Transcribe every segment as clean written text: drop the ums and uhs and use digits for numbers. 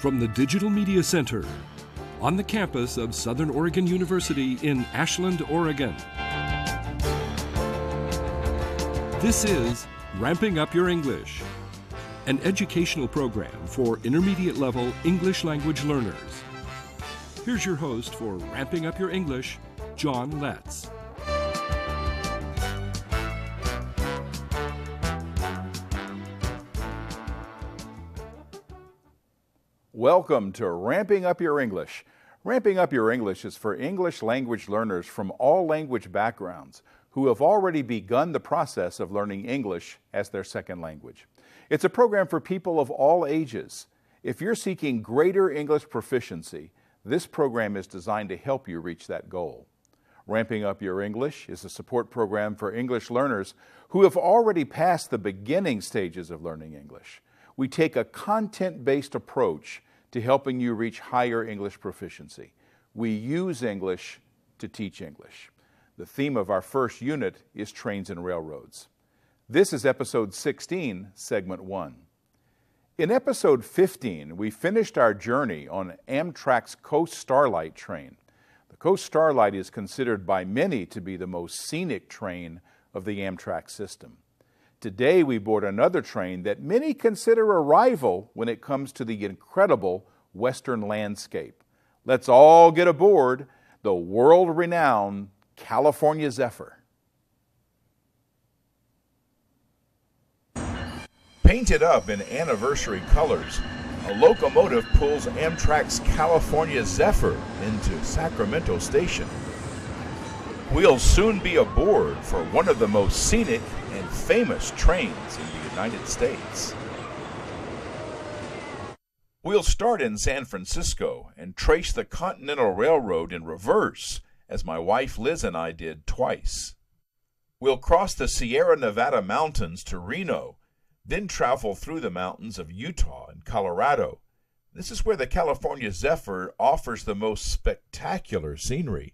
from the Digital Media Center on the campus of Southern Oregon University in Ashland, Oregon. This is Ramping Up Your English, an educational program for intermediate level English language learners. Here's your host for Ramping Up Your English, John Letts. Welcome to Ramping Up Your English. Ramping Up Your English is for English language learners from all language backgrounds who have already begun the process of learning English as their second language. It's a program for people of all ages. If you're seeking greater English proficiency, this program is designed to help you reach that goal. Ramping Up Your English is a support program for English learners who have already passed the beginning stages of learning English. We take a content-based approach to helping you reach higher English proficiency. We use English to teach English. The theme of our first unit is trains and railroads. This is episode 16, segment 1. In episode 15, we finished our journey on Amtrak's Coast Starlight train. The Coast Starlight is considered by many to be the most scenic train of the Amtrak system. Today we board another train that many consider a rival when it comes to the incredible western landscape. Let's all get aboard the world-renowned California Zephyr. Painted up in anniversary colors, a locomotive pulls Amtrak's California Zephyr into Sacramento Station. We'll soon be aboard for one of the most scenic and famous trains in the United States. We'll start in San Francisco and trace the Continental Railroad in reverse, as my wife Liz and I did twice. We'll cross the Sierra Nevada mountains to Reno, then travel through the mountains of Utah and Colorado. This is where the California Zephyr offers the most spectacular scenery.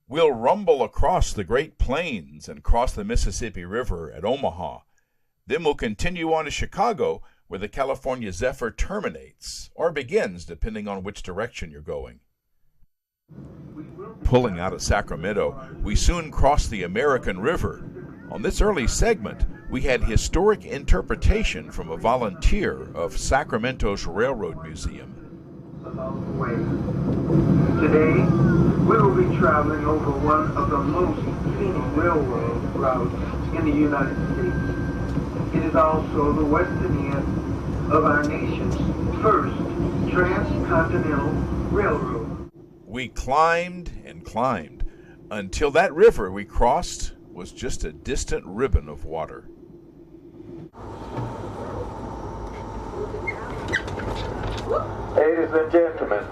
We'll rumble across the Great Plains and cross the Mississippi River at Omaha. Then we'll continue on to Chicago, where the California Zephyr terminates, or begins, depending on which direction you're going. Pulling out of Sacramento, we soon cross the American River. On this early segment, we had historic interpretation from a volunteer of Sacramento's Railroad Museum. Today, we will be traveling over one of the most scenic railroad routes in the United States. It is also the western end of our nation's first transcontinental railroad. We climbed and climbed until that river we crossed was just a distant ribbon of water. Ladies and gentlemen,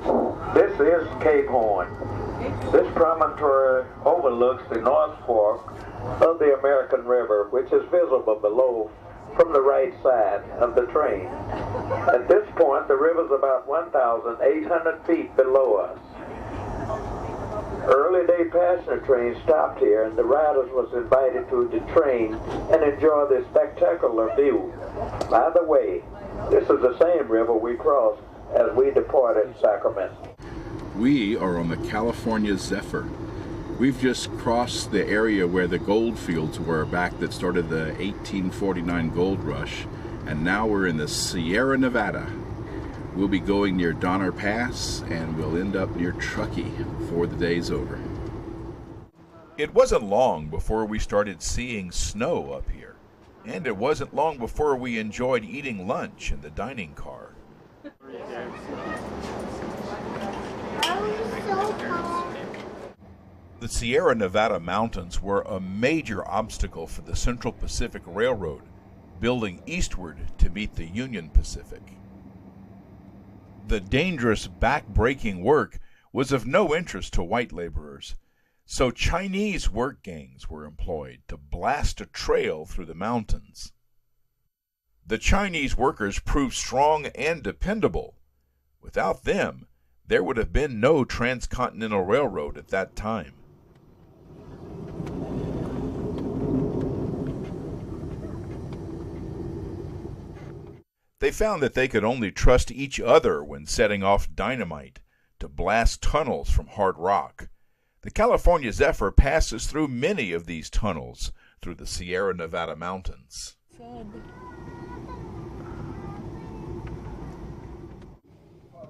this is Cape Horn. This promontory overlooks the North Fork of the American River, which is visible below from the right side of the train. At this point, the river is about 1,800 feet below us. Early day passenger trains stopped here, and the riders was invited to the train and enjoy this spectacular view. By the way, this is the same river we crossed as we departed Sacramento. We are on the California Zephyr. We've just crossed the area where the gold fields were back that started the 1849 gold rush, and now we're in the Sierra Nevada. We'll be going near Donner Pass, and we'll end up near Truckee before the day's over. It wasn't long before we started seeing snow up here, and it wasn't long before we enjoyed eating lunch in the dining car. The Sierra Nevada mountains were a major obstacle for the Central Pacific Railroad, building eastward to meet the Union Pacific. The dangerous back-breaking work was of no interest to white laborers, so Chinese work gangs were employed to blast a trail through the mountains. The Chinese workers proved strong and dependable. Without them, there would have been no transcontinental railroad at that time. They found that they could only trust each other when setting off dynamite to blast tunnels from hard rock. The California Zephyr passes through many of these tunnels through the Sierra Nevada mountains.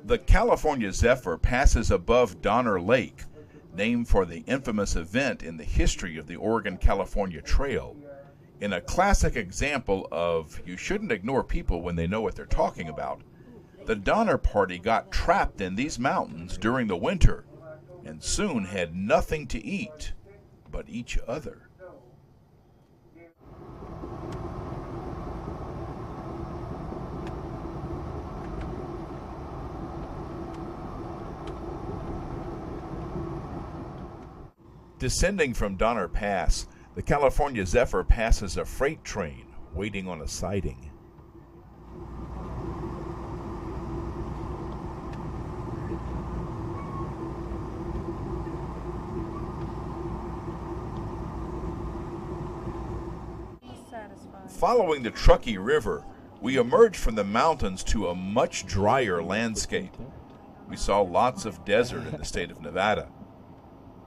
The California Zephyr passes above Donner Lake, named for the infamous event in the history of the Oregon-California Trail. In a classic example of you shouldn't ignore people when they know what they're talking about, the Donner Party got trapped in these mountains during the winter and soon had nothing to eat but each other. Descending from Donner Pass, the California Zephyr passes a freight train waiting on a siding. Following the Truckee River, we emerged from the mountains to a much drier landscape. We saw lots of desert in the state of Nevada.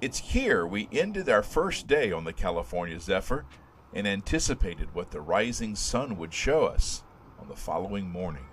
It's here we ended our first day on the California Zephyr and anticipated what the rising sun would show us on the following morning.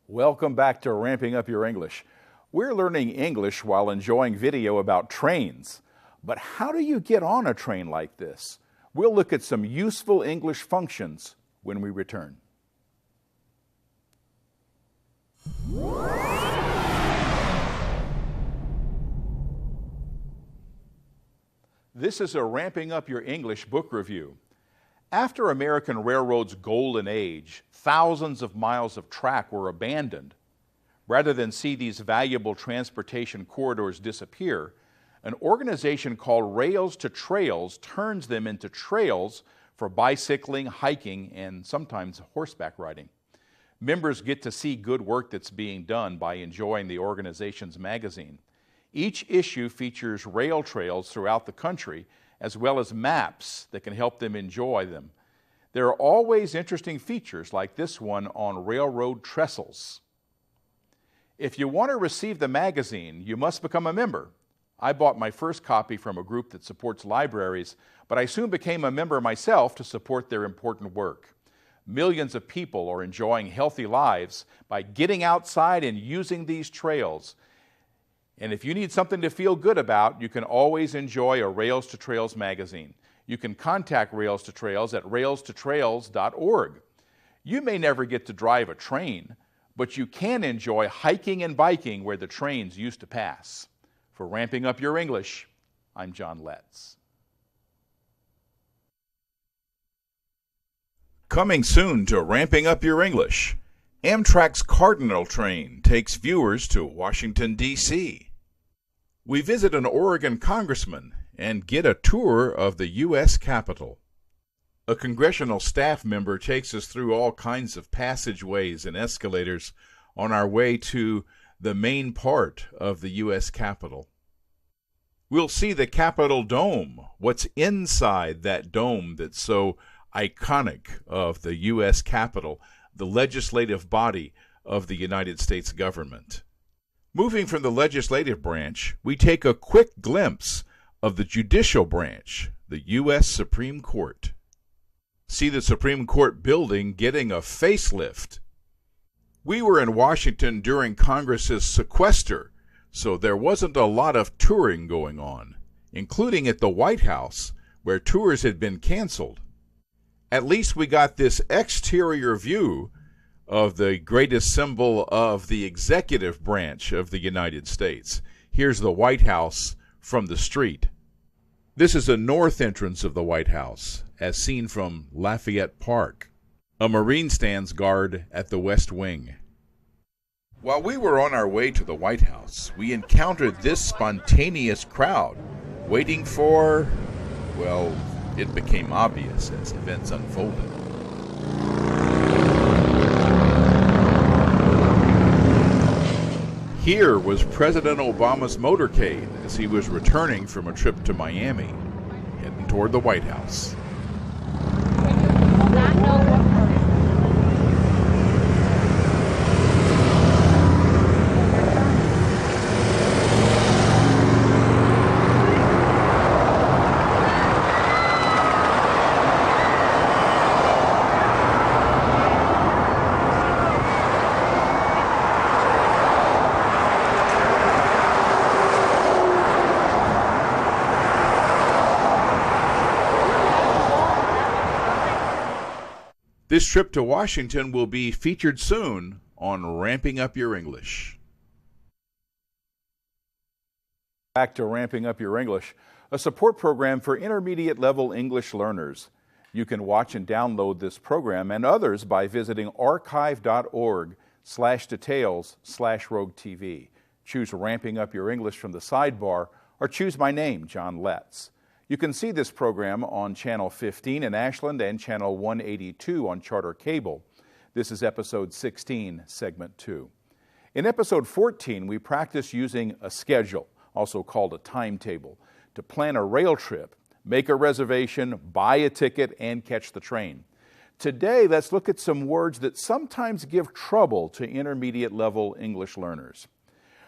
Welcome back to Ramping Up Your English. We're learning English while enjoying video about trains. But how do you get on a train like this? We'll look at some useful English functions when we return. This is a Ramping Up Your English book review. After American Railroad's golden age, thousands of miles of track were abandoned. Rather than see these valuable transportation corridors disappear, an organization called Rails to Trails turns them into trails for bicycling, hiking, and sometimes horseback riding. Members get to see good work that's being done by enjoying the organization's magazine. Each issue features rail trails throughout the country, as well as maps that can help them enjoy them. There are always interesting features like this one on railroad trestles. If you want to receive the magazine, you must become a member. I bought my first copy from a group that supports libraries, but I soon became a member myself to support their important work. Millions of people are enjoying healthy lives by getting outside and using these trails. And if you need something to feel good about, you can always enjoy a Rails to Trails magazine. You can contact Rails to Trails at railstotrails.org. You may never get to drive a train, but you can enjoy hiking and biking where the trains used to pass. For Ramping Up Your English, I'm John Letts. Coming soon to Ramping Up Your English, Amtrak's Cardinal train takes viewers to Washington, D.C. We visit an Oregon congressman and get a tour of the U.S. Capitol. A congressional staff member takes us through all kinds of passageways and escalators on our way to the main part of the U.S. Capitol. We'll see the Capitol Dome, what's inside that dome that's so iconic of the U.S. Capitol, the legislative body of the United States government. Moving from the legislative branch, we take a quick glimpse of the judicial branch, the U.S. Supreme Court. See the Supreme Court building getting a facelift. We were in Washington during Congress's sequester, so there wasn't a lot of touring going on, including at the White House, where tours had been canceled. At least we got this exterior view of the greatest symbol of the executive branch of the United States. Here's the White House from the street. This is the north entrance of the White House, as seen from Lafayette Park. A Marine stands guard at the west wing. While we were on our way to the White House, we encountered this spontaneous crowd waiting for, well, it became obvious as events unfolded. Here was President Obama's motorcade as he was returning from a trip to Miami, heading toward the White House. This trip to Washington will be featured soon on Ramping Up Your English. Back to Ramping Up Your English, a support program for intermediate level English learners. You can watch and download this program and others by visiting archive.org/details/rogue-tv. Choose Ramping Up Your English from the sidebar or choose my name, John Letts. You can see this program on Channel 15 in Ashland and Channel 182 on Charter Cable. This is Episode 16, Segment 2. In Episode 14, we practice using a schedule, also called a timetable, to plan a rail trip, make a reservation, buy a ticket, and catch the train. Today, let's look at some words that sometimes give trouble to intermediate-level English learners.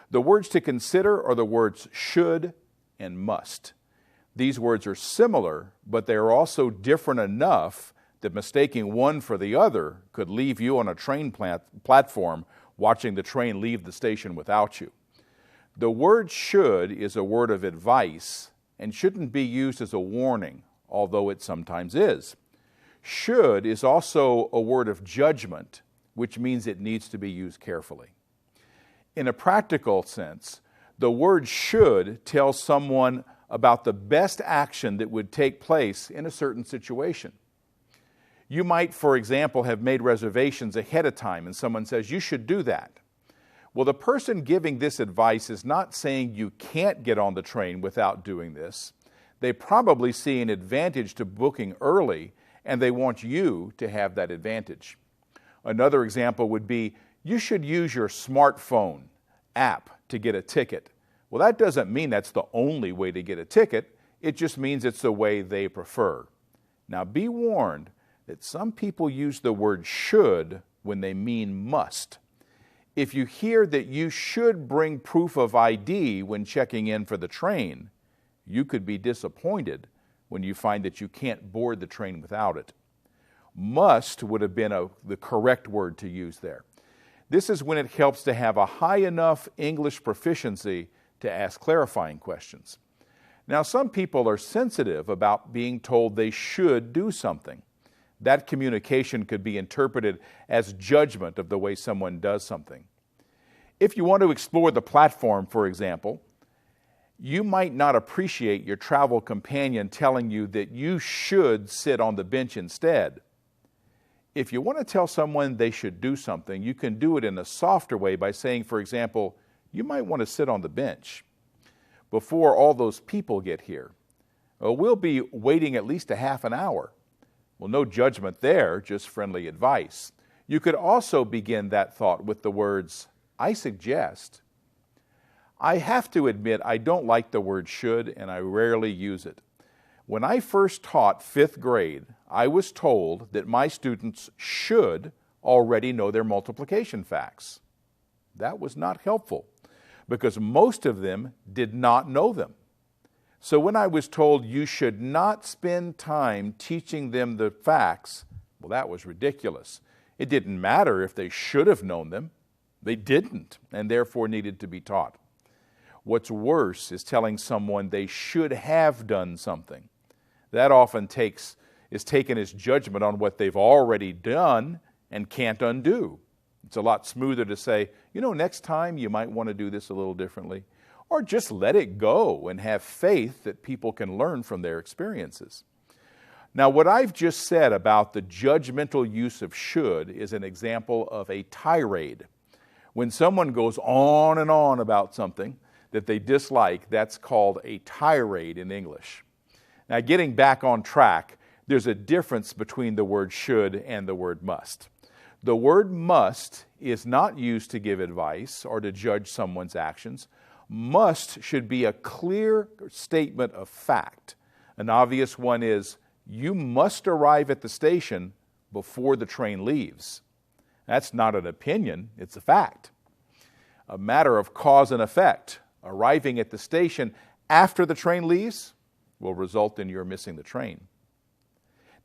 The words to consider are the words should and must. These words are similar, but they are also different enough that mistaking one for the other could leave you on a train platform watching the train leave the station without you. The word should is a word of advice and shouldn't be used as a warning, although it sometimes is. Should is also a word of judgment, which means it needs to be used carefully. In a practical sense, the word should tells someone about the best action that would take place in a certain situation. You might, for example, have made reservations ahead of time and someone says, you should do that. Well, the person giving this advice is not saying you can't get on the train without doing this. They probably see an advantage to booking early and they want you to have that advantage. Another example would be, you should use your smartphone app to get a ticket. Well, that doesn't mean that's the only way to get a ticket. It just means it's the way they prefer. Now, be warned that some people use the word should when they mean must. If you hear that you should bring proof of ID when checking in for the train, you could be disappointed when you find that you can't board the train without it. Must would have been the correct word to use there. This is when it helps to have a high enough English proficiency to ask clarifying questions. Now, some people are sensitive about being told they should do something. That communication could be interpreted as judgment of the way someone does something. If you want to explore the platform, for example, you might not appreciate your travel companion telling you that you should sit on the bench instead. If you want to tell someone they should do something, you can do it in a softer way by saying, for example, you might want to sit on the bench before all those people get here. We'll be waiting at least a half an hour. Well, no judgment there, just friendly advice. You could also begin that thought with the words, I suggest. I have to admit I don't like the word should, and I rarely use it. When I first taught 5th grade, I was told that my students should already know their multiplication facts. That was not helpful, because most of them did not know them. So when I was told you should not spend time teaching them the facts, well, that was ridiculous. It didn't matter if they should have known them. They didn't, and therefore needed to be taught. What's worse is telling someone they should have done something. That often is taken as judgment on what they've already done and can't undo. It's a lot smoother to say, next time you might want to do this a little differently. Or just let it go and have faith that people can learn from their experiences. Now, what I've just said about the judgmental use of should is an example of a tirade. When someone goes on and on about something that they dislike, that's called a tirade in English. Now, getting back on track, there's a difference between the word should and the word must. The word must is not used to give advice or to judge someone's actions. Must should be a clear statement of fact. An obvious one is, you must arrive at the station before the train leaves. That's not an opinion, it's a fact. A matter of cause and effect. Arriving at the station after the train leaves will result in your missing the train.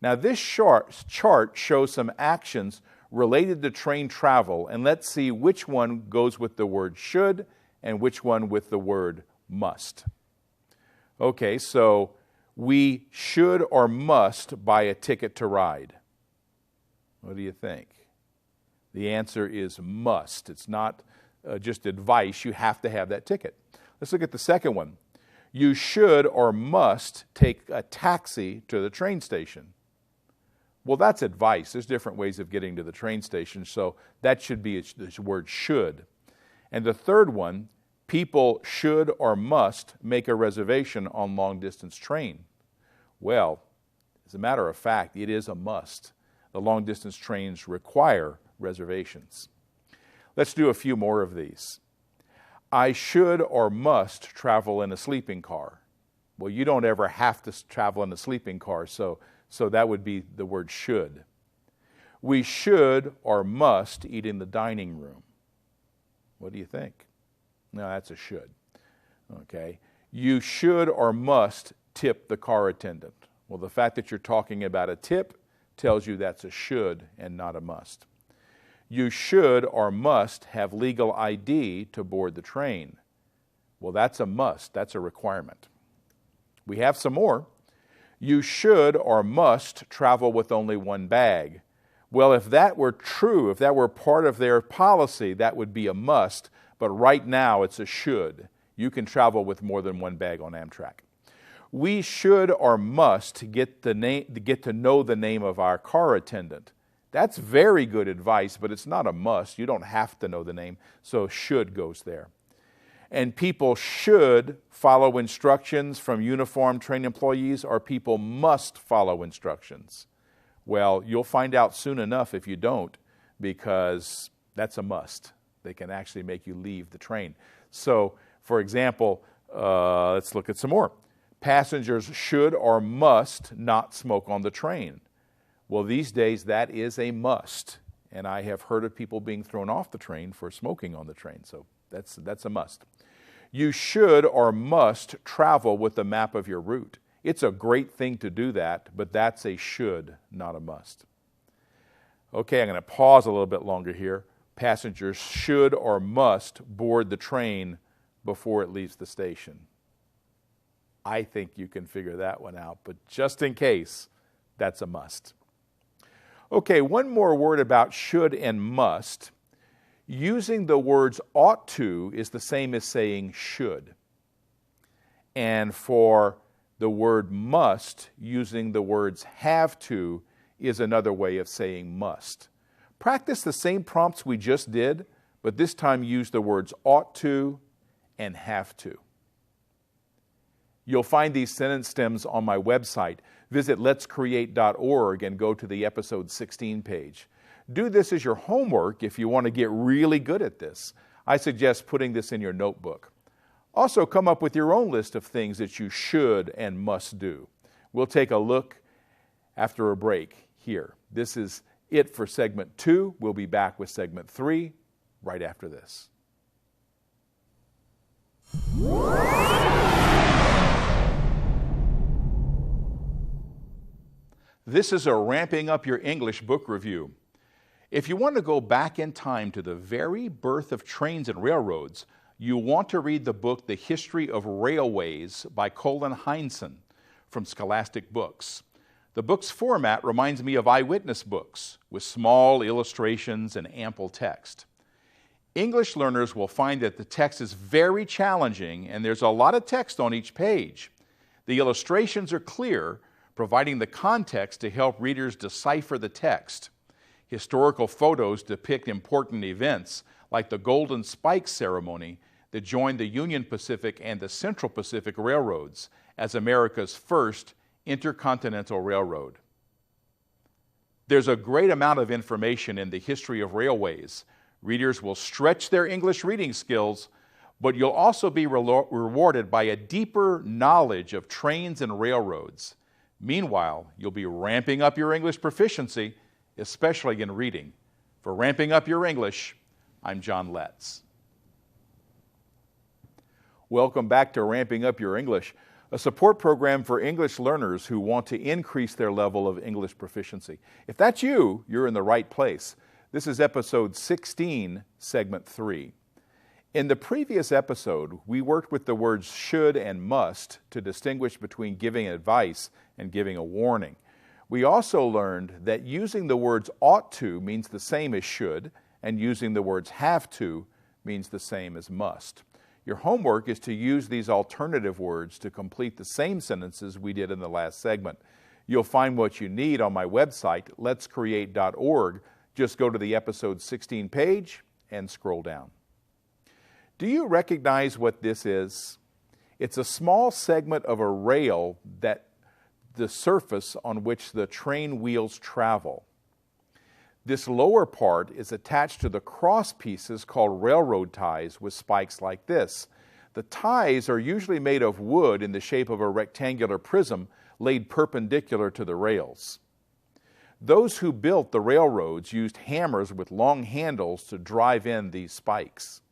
Now, this chart shows some actions related to train travel, and let's see which one goes with the word should and which one with the word must. Okay, so we should or must buy a ticket to ride. What do you think? The answer is must. It's not just advice. You have to have that ticket. Let's look at the second one. You should or must take a taxi to the train station. Well, that's advice. There's different ways of getting to the train station, so that should be the word should. And the third one, people should or must make a reservation on long-distance train. Well, as a matter of fact, it is a must. The long-distance trains require reservations. Let's do a few more of these. I should or must travel in a sleeping car. Well, you don't ever have to travel in a sleeping car, so that would be the word should. We should or must eat in the dining room. What do you think? No, that's a should. Okay. You should or must tip the car attendant. Well, the fact that you're talking about a tip tells you that's a should and not a must. You should or must have legal ID to board the train. Well, that's a must. That's a requirement. We have some more. You should or must travel with only one bag. Well, if that were true, if that were part of their policy, that would be a must. But right now, it's a should. You can travel with more than one bag on Amtrak. We should or must get to know the name of our car attendant. That's very good advice, but it's not a must. You don't have to know the name, so should goes there. And people should follow instructions from uniformed train employees, or people must follow instructions. Well, you'll find out soon enough if you don't, because that's a must. They can actually make you leave the train. So, for example, let's look at some more. Passengers should or must not smoke on the train. Well, these days that is a must, and I have heard of people being thrown off the train for smoking on the train, so that's a must. You should or must travel with a map of your route. It's a great thing to do that, but that's a should, not a must. Okay, I'm going to pause a little bit longer here. Passengers should or must board the train before it leaves the station. I think you can figure that one out, but just in case, that's a must. Okay, one more word about should and must. Using the words ought to is the same as saying should. And for the word must, using the words have to is another way of saying must. Practice the same prompts we just did, but this time use the words ought to and have to. You'll find these sentence stems on my website. Visit letscreate.org and go to the episode 16 page. Do this as your homework if you want to get really good at this. I suggest putting this in your notebook. Also, come up with your own list of things that you should and must do. We'll take a look after a break here. This is it for segment 2. We'll be back with segment 3 right after this. This is a Ramping Up Your English book review. If you want to go back in time to the very birth of trains and railroads, you want to read the book The History of Railways by Colin Heinsohn from Scholastic Books. The book's format reminds me of eyewitness books with small illustrations and ample text. English learners will find that the text is very challenging and there's a lot of text on each page. The illustrations are clear, providing the context to help readers decipher the text. Historical photos depict important events like the Golden Spike ceremony that joined the Union Pacific and the Central Pacific Railroads as America's first intercontinental railroad. There's a great amount of information in the history of railways. Readers will stretch their English reading skills, but you'll also be rewarded by a deeper knowledge of trains and railroads. Meanwhile, you'll be ramping up your English proficiency, especially in reading. For Ramping Up Your English, I'm John Letts. Welcome back to Ramping Up Your English, a support program for English learners who want to increase their level of English proficiency. If that's you, you're in the right place. This is episode 16, segment 3. In the previous episode, we worked with the words should and must to distinguish between giving advice and giving a warning. We also learned that using the words ought to means the same as should, and using the words have to means the same as must. Your homework is to use these alternative words to complete the same sentences we did in the last segment. You'll find what you need on my website, letscreate.org. Just go to the episode 16 page and scroll down. Do you recognize what this is? It's a small segment of a rail that the surface on which the train wheels travel. This lower part is attached to the cross pieces called railroad ties with spikes like this. The ties are usually made of wood in the shape of a rectangular prism laid perpendicular to the rails. Those who built the railroads used hammers with long handles to drive in these spikes.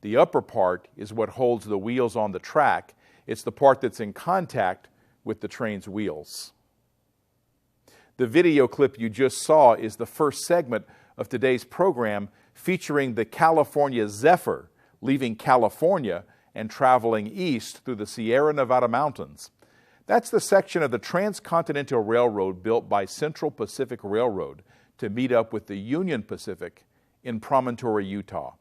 The upper part is what holds the wheels on the track. It's the part that's in contact with the train's wheels. The video clip you just saw is the first segment of today's program featuring the California Zephyr leaving California and traveling east through the Sierra Nevada mountains. That's the section of the Transcontinental Railroad built by Central Pacific Railroad to meet up with the Union Pacific in Promontory, Utah.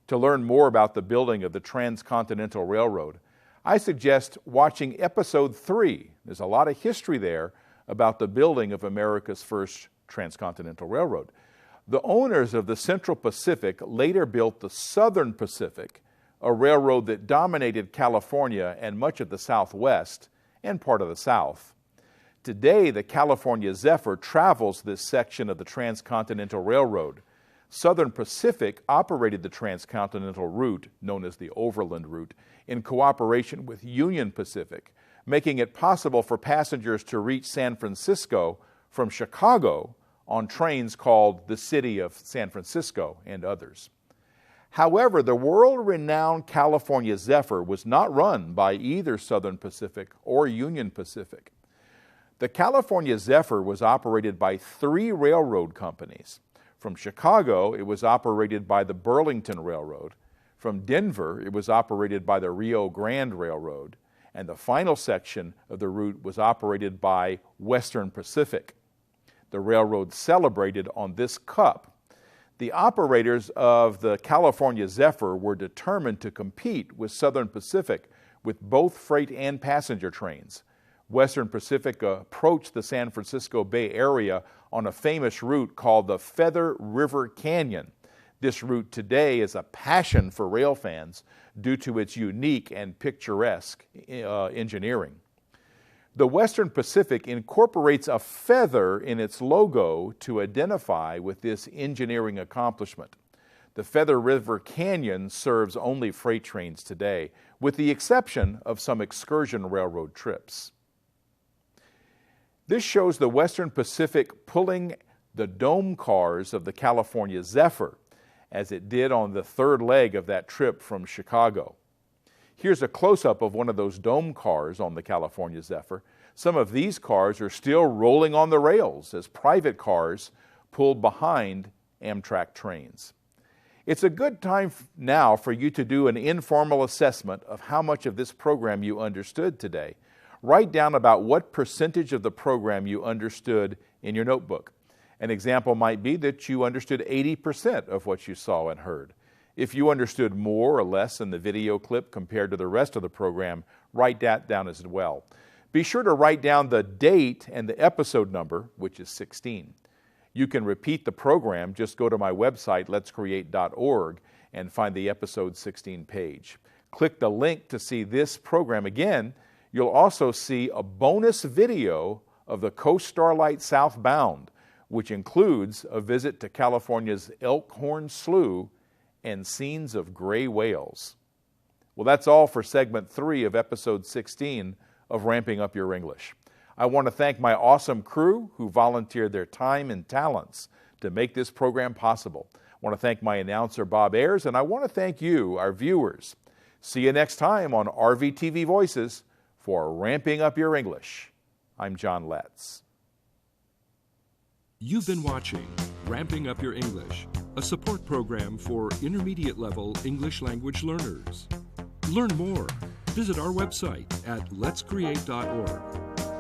To learn more about the building of the Transcontinental Railroad, I suggest watching episode 3. There's a lot of history there about the building of America's first transcontinental railroad. The owners of the Central Pacific later built the Southern Pacific, a railroad that dominated California and much of the Southwest and part of the South. Today, the California Zephyr travels this section of the Transcontinental Railroad. Southern Pacific operated the transcontinental route, known as the Overland Route, in cooperation with Union Pacific, making it possible for passengers to reach San Francisco from Chicago on trains called the City of San Francisco and others. However, the world-renowned California Zephyr was not run by either Southern Pacific or Union Pacific. The California Zephyr was operated by 3 railroad companies. From Chicago, it was operated by the Burlington Railroad. From Denver, it was operated by the Rio Grande Railroad. And the final section of the route was operated by Western Pacific. The railroad celebrated on this cup. The operators of the California Zephyr were determined to compete with Southern Pacific with both freight and passenger trains. Western Pacific approached the San Francisco Bay Area on a famous route called the Feather River Canyon. This route today is a passion for rail fans due to its unique and picturesque engineering. The Western Pacific incorporates a feather in its logo to identify with this engineering accomplishment. The Feather River Canyon serves only freight trains today, with the exception of some excursion railroad trips. This shows the Western Pacific pulling the dome cars of the California Zephyr, as it did on the third leg of that trip from Chicago. Here's a close-up of one of those dome cars on the California Zephyr. Some of these cars are still rolling on the rails as private cars pulled behind Amtrak trains. It's a good time now for you to do an informal assessment of how much of this program you understood today. Write down about what percentage of the program you understood in your notebook. An example might be that you understood 80% of what you saw and heard. If you understood more or less in the video clip compared to the rest of the program, write that down as well. Be sure to write down the date and the episode number, which is 16. You can repeat the program. Just go to my website, letscreate.org, and find the episode 16 page. Click the link to see this program again. You'll also see a bonus video of the Coast Starlight Southbound, which includes a visit to California's Elkhorn Slough and scenes of gray whales. Well, that's all for segment 3 of episode 16 of Ramping Up Your English. I want to thank my awesome crew who volunteered their time and talents to make this program possible. I want to thank my announcer, Bob Ayers, and I want to thank you, our viewers. See you next time on RVTV Voices for Ramping Up Your English. I'm John Letts. You've been watching Ramping Up Your English, a support program for intermediate level English language learners. Learn more. Visit our website at letscreate.org.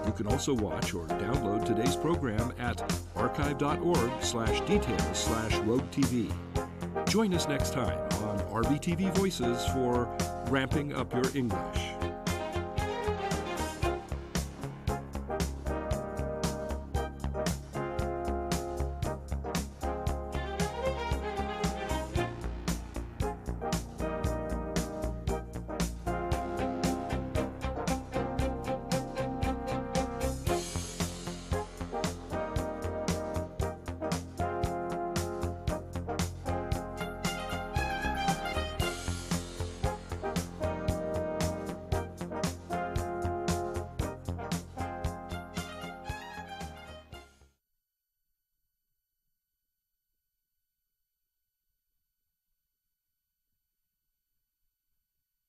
You can also watch or download today's program at archive.org/details/roadtv. Join us next time on RVTV Voices for Ramping Up Your English.